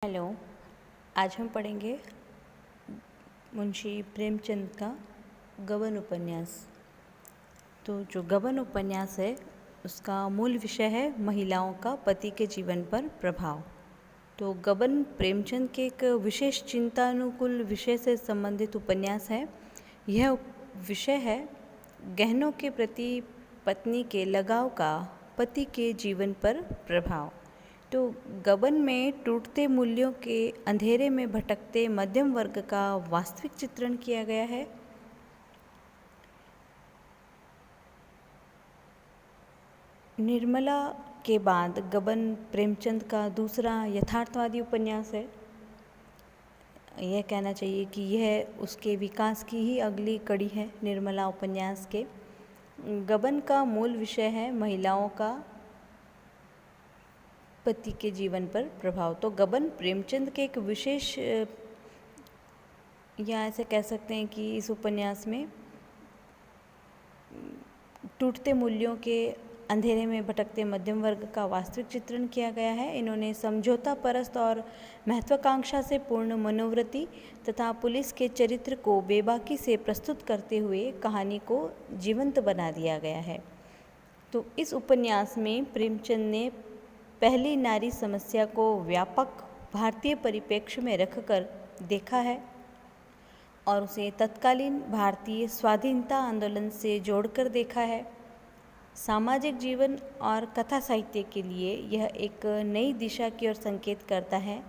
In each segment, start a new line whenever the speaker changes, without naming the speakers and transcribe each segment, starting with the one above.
Hello. आज हम पढ़ेंगे मुंशी प्रेमचंद का गबन उपन्यास। तो जो गबन उपन्यास है उसका मूल विषय है महिलाओं का पति के जीवन पर प्रभाव। तो गबन प्रेमचंद के एक विशेष चिंतानुकूल विषय से संबंधित उपन्यास है। यह विषय है गहनों के प्रति पत्नी के लगाव का पति के जीवन पर प्रभाव। तो गबन में टूटते मूल्यों के अंधेरे में भटकते मध्यम वर्ग का वास्तविक चित्रण किया गया है। निर्मला के बाद गबन प्रेमचंद का दूसरा यथार्थवादी उपन्यास है। यह कहना चाहिए कि यह उसके विकास की ही अगली कड़ी है। निर्मला उपन्यास के गबन का मूल विषय है महिलाओं का पति के जीवन पर प्रभाव। तो गबन प्रेमचंद के एक विशेष या ऐसे कह सकते हैं कि इस उपन्यास में टूटते मूल्यों के अंधेरे में भटकते मध्यम वर्ग का वास्तविक चित्रण किया गया है। इन्होंने समझौता परस्त और महत्वाकांक्षा से पूर्ण मनोवृत्ति तथा पुलिस के चरित्र को बेबाकी से प्रस्तुत करते हुए कहानी को जीवंत बना दिया गया है। तो इस उपन्यास में प्रेमचंद ने पहली नारी समस्या को व्यापक भारतीय परिप्रेक्ष्य में रखकर देखा है और उसे तत्कालीन भारतीय स्वाधीनता आंदोलन से जोड़कर देखा है। सामाजिक जीवन और कथा साहित्य के लिए यह एक नई दिशा की ओर संकेत करता है।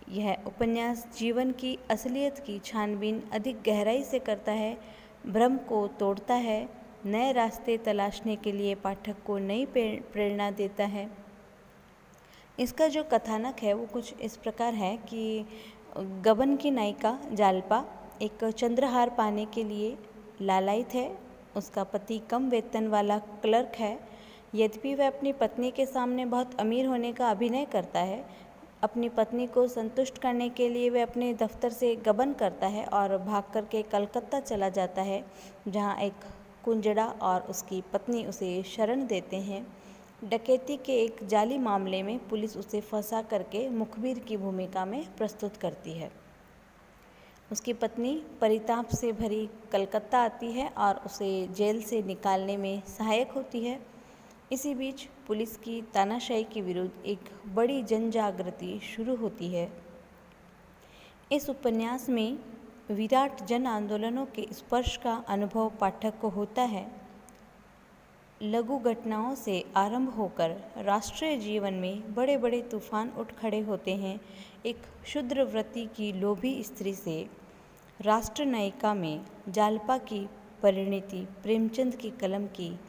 यह उपन्यास जीवन की असलियत की छानबीन अधिक गहराई से करता है, भ्रम को तोड़ता है, नए रास्ते तलाशने के लिए पाठक को नई प्रेरणा देता है। इसका जो कथानक है वो कुछ इस प्रकार है कि गबन की नायिका जालपा एक चंद्रहार पाने के लिए लालायित है। उसका पति कम वेतन वाला क्लर्क है। यद्यपि वह अपनी पत्नी के सामने बहुत अमीर होने का अभिनय करता है, अपनी पत्नी को संतुष्ट करने के लिए वह अपने दफ्तर से गबन करता है और भाग कर के कलकत्ता चला जाता है, जहाँ एक कुंजड़ा और उसकी पत्नी उसे शरण देते हैं। डकैती के एक जाली मामले में पुलिस उसे फंसा करके मुखबिर की भूमिका में प्रस्तुत करती है। उसकी पत्नी परिताप से भरी कलकत्ता आती है और उसे जेल से निकालने में सहायक होती है। इसी बीच पुलिस की तानाशाही के विरुद्ध एक बड़ी जनजागृति शुरू होती है। इस उपन्यास में विराट जन आंदोलनों के स्पर्श का अनुभव पाठक को होता है। लघु घटनाओं से आरंभ होकर राष्ट्रीय जीवन में बड़े बड़े तूफान उठ खड़े होते हैं। एक क्षुद्रवृत्ति की लोभी स्त्री से राष्ट्र नायिका में जालपा की परिणति प्रेमचंद की कलम की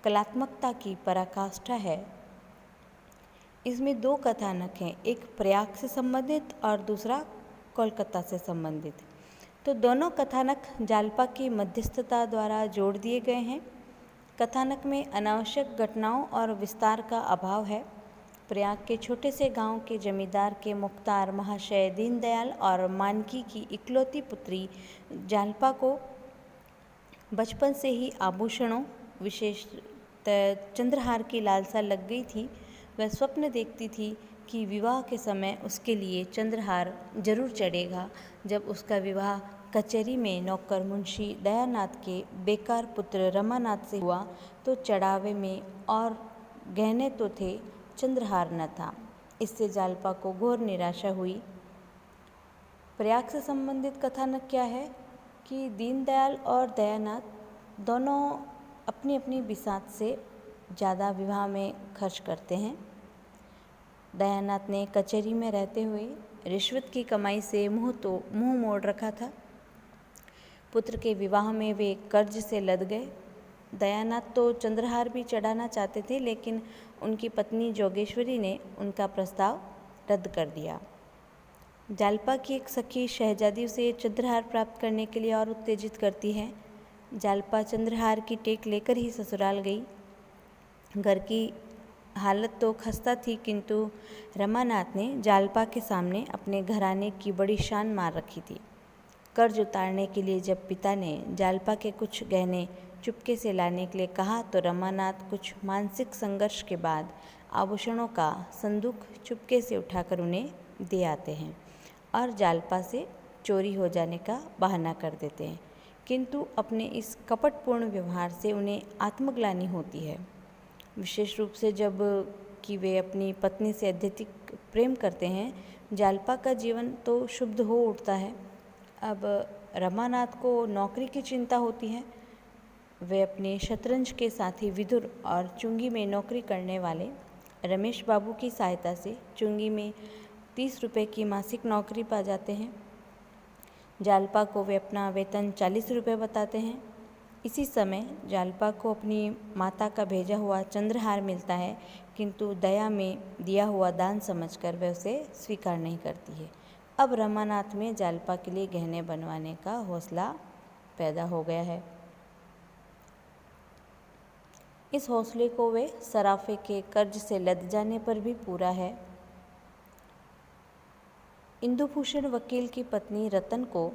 कलात्मकता की पराकाष्ठा है। इसमें दो कथानक हैं, एक प्रयाग से संबंधित और दूसरा कोलकाता से संबंधित। तो दोनों कथानक जालपा की मध्यस्थता द्वारा जोड़ दिए गए हैं। कथानक में अनावश्यक घटनाओं और विस्तार का अभाव है। प्रयाग के छोटे से गांव के जमींदार के मुख्तार महाशय दीनदयाल और मानकी की इकलौती पुत्री जालपा को बचपन से ही आभूषणों, विशेष चंद्रहार की लालसा लग गई थी। वह स्वप्न देखती थी कि विवाह के समय उसके लिए चंद्रहार जरूर चढ़ेगा। जब उसका विवाह कचहरी में नौकर मुंशी दयानाथ के बेकार पुत्र रमानाथ से हुआ तो चढ़ावे में और गहने तो थे, चंद्रहार न था। इससे जालपा को घोर निराशा हुई। प्रयाग से संबंधित कथानक क्या है कि दीनदयाल और दयानाथ दोनों अपनी अपनी बिसात से ज़्यादा विवाह में खर्च करते हैं। दयानाथ ने कचहरी में रहते हुए रिश्वत की कमाई से मुंह मोड़ रखा था। पुत्र के विवाह में वे कर्ज से लद गए। दयानाथ तो चंद्रहार भी चढ़ाना चाहते थे, लेकिन उनकी पत्नी जोगेश्वरी ने उनका प्रस्ताव रद्द कर दिया। जालपा की एक सखी शहजादी उसे चंद्रहार प्राप्त करने के लिए और उत्तेजित करती है। जालपा चंद्रहार की टेक लेकर ही ससुराल गई। घर की हालत तो खस्ता थी, किंतु रमानाथ ने जालपा के सामने अपने घराने की बड़ी शान मार रखी थी। कर्ज उतारने के लिए जब पिता ने जालपा के कुछ गहने चुपके से लाने के लिए कहा तो रमानाथ कुछ मानसिक संघर्ष के बाद आभूषणों का संदूक चुपके से उठाकर उन्हें दे आते हैं और जालपा से चोरी हो जाने का बहाना कर देते हैं, किंतु अपने इस कपटपूर्ण व्यवहार से उन्हें आत्मग्लानि होती है, विशेष रूप से जब कि वे अपनी पत्नी से अत्यधिक प्रेम करते हैं। जालपा का जीवन तो शुद्ध हो उठता है। अब रमानाथ को नौकरी की चिंता होती है। वे अपने शतरंज के साथी विदुर और चुंगी में नौकरी करने वाले रमेश बाबू की सहायता से चुंगी में 30 रुपये की मासिक नौकरी पा जाते हैं। जालपा को वे अपना वेतन 40 रुपये बताते हैं। इसी समय जालपा को अपनी माता का भेजा हुआ चंद्रहार मिलता है, किंतु दया में दिया हुआ दान समझकर वह उसे स्वीकार नहीं करती है। अब रमानाथ में जालपा के लिए गहने बनवाने का हौसला पैदा हो गया है। इस हौसले को वे सराफे के कर्ज से लद जाने पर भी पूरा है। इंदुभूषण वकील की पत्नी रतन को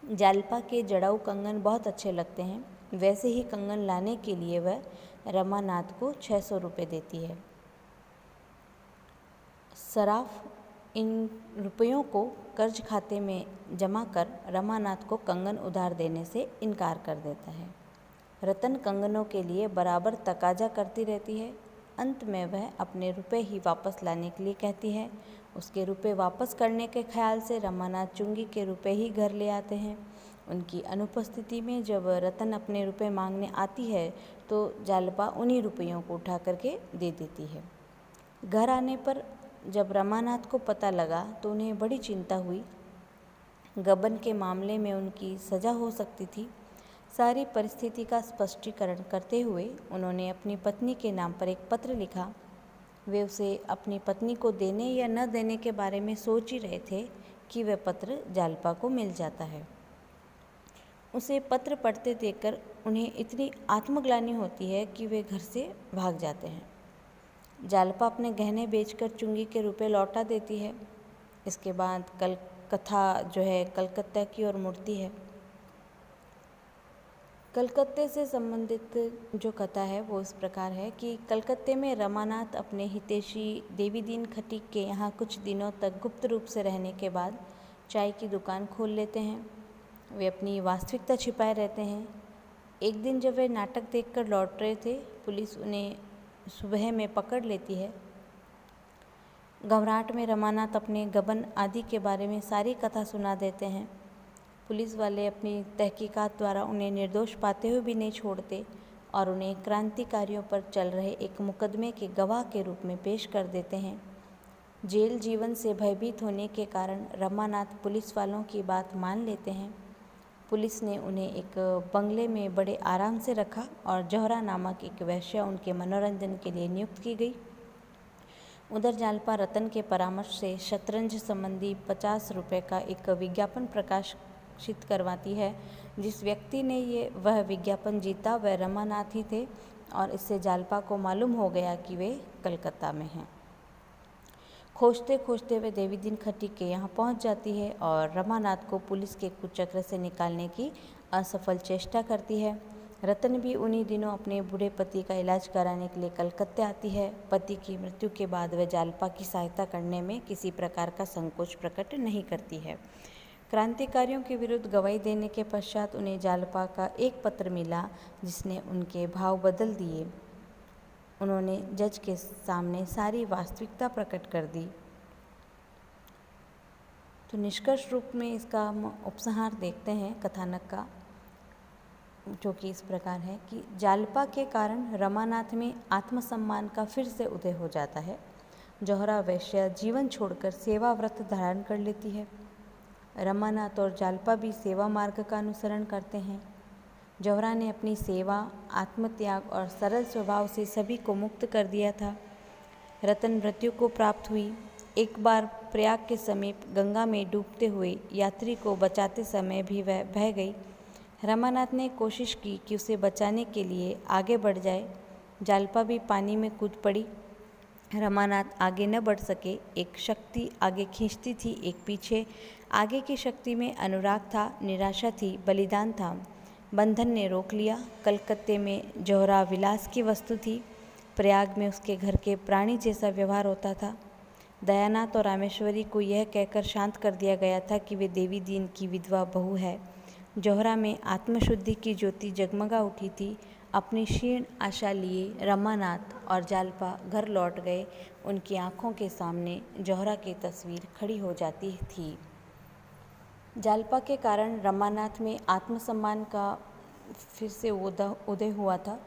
जालपा के जड़ाऊ कंगन बहुत अच्छे लगते हैं। वैसे ही कंगन लाने के लिए वह रमानाथ को 600 रुपये देती है। सराफ इन रुपयों को कर्ज खाते में जमा कर रमानाथ को कंगन उधार देने से इनकार कर देता है। रतन कंगनों के लिए बराबर तकाजा करती रहती है। अंत में वह अपने रुपए ही वापस लाने के लिए कहती है। उसके रुपए वापस करने के ख्याल से रमानाथ चुंगी के रुपए ही घर ले आते हैं। उनकी अनुपस्थिति में जब रतन अपने रुपए मांगने आती है तो जालपा उन्हीं रुपयों को उठा करके दे देती है। घर आने पर जब रमानाथ को पता लगा तो उन्हें बड़ी चिंता हुई। गबन के मामले में उनकी सज़ा हो सकती थी। सारी परिस्थिति का स्पष्टीकरण करते हुए उन्होंने अपनी पत्नी के नाम पर एक पत्र लिखा। वे उसे अपनी पत्नी को देने या न देने के बारे में सोच ही रहे थे कि वह पत्र जालपा को मिल जाता है। उसे पत्र पढ़ते देखकर उन्हें इतनी आत्मग्लानि होती है कि वे घर से भाग जाते हैं। जालपा अपने गहने बेचकर चुंगी के रुपए लौटा देती है। इसके बाद कथा जो है कलकत्ता की ओर मुड़ती है। कलकत्ते से संबंधित जो कथा है वो इस प्रकार है कि कलकत्ते में रमानाथ अपने हितैषी देवीदीन खटीक के यहाँ कुछ दिनों तक गुप्त रूप से रहने के बाद चाय की दुकान खोल लेते हैं। वे अपनी वास्तविकता छिपाए रहते हैं। एक दिन जब वे नाटक देखकर लौट रहे थे, पुलिस उन्हें सुबह में पकड़ लेती है। घबराहट में रमानाथ अपने गबन आदि के बारे में सारी कथा सुना देते हैं। पुलिस वाले अपनी तहकीकात द्वारा उन्हें निर्दोष पाते हुए भी नहीं छोड़ते और उन्हें क्रांतिकारियों पर चल रहे एक मुकदमे के गवाह के रूप में पेश कर देते हैं। जेल जीवन से भयभीत होने के कारण रमानाथ पुलिस वालों की बात मान लेते हैं। पुलिस ने उन्हें एक बंगले में बड़े आराम से रखा और जौहरा नामक एक वेश्या उनके मनोरंजन के लिए नियुक्त की गई। उधर जालपा रतन के परामर्श से शतरंज संबंधी 50 रुपये का एक विज्ञापन प्रकाशित करवाती है। जिस व्यक्ति ने वह विज्ञापन जीता वह रमानाथ ही थे और इससे जालपा को मालूम हो गया कि वे कलकत्ता में हैं। खोजते खोजते वे देवीदीन खटीक के यहाँ पहुँच जाती है और रमानाथ को पुलिस के कुचक्र से निकालने की असफल चेष्टा करती है। रतन भी उन्हीं दिनों अपने बूढ़े पति का इलाज कराने के लिए कलकत्ते आती है। पति की मृत्यु के बाद वह जालपा की सहायता करने में किसी प्रकार का संकोच प्रकट नहीं करती है। क्रांतिकारियों के विरुद्ध गवाही देने के पश्चात उन्हें जालपा का एक पत्र मिला जिसने उनके भाव बदल दिए। उन्होंने जज के सामने सारी वास्तविकता प्रकट कर दी। तो निष्कर्ष रूप में इसका हम उपसंहार देखते हैं कथानक का, जो कि इस प्रकार है कि जालपा के कारण रमानाथ में आत्मसम्मान का फिर से उदय हो जाता है। जौहरा वैश्य जीवन छोड़कर सेवा व्रत धारण कर लेती है। रमानाथ और जालपा भी सेवा मार्ग का अनुसरण करते हैं। जौहरा ने अपनी सेवा, आत्मत्याग और सरल स्वभाव से सभी को मुक्त कर दिया था। रतन मृत्यु को प्राप्त हुई। एक बार प्रयाग के समीप गंगा में डूबते हुए यात्री को बचाते समय भी वह बह गई। रमानाथ ने कोशिश की कि उसे बचाने के लिए आगे बढ़ जाए। जालपा भी पानी में कूद पड़ी। रमानाथ आगे न बढ़ सके। एक शक्ति आगे खींचती थी, एक पीछे। आगे की शक्ति में अनुराग था, निराशा थी, बलिदान था। बंधन ने रोक लिया। कलकत्ते में जौहरा विलास की वस्तु थी। प्रयाग में उसके घर के प्राणी जैसा व्यवहार होता था। दयानाथ और रामेश्वरी को यह कहकर शांत कर दिया गया था कि वे देवी दीन की विधवा बहू है। जौहरा में आत्मशुद्धि की ज्योति जगमगा उठी थी। अपनी क्षीण आशा लिए रमानाथ और जालपा घर लौट गए। उनकी आंखों के सामने जौहरा की तस्वीर खड़ी हो जाती थी। जालपा के कारण रमानाथ में आत्मसम्मान का फिर से उदय हुआ था।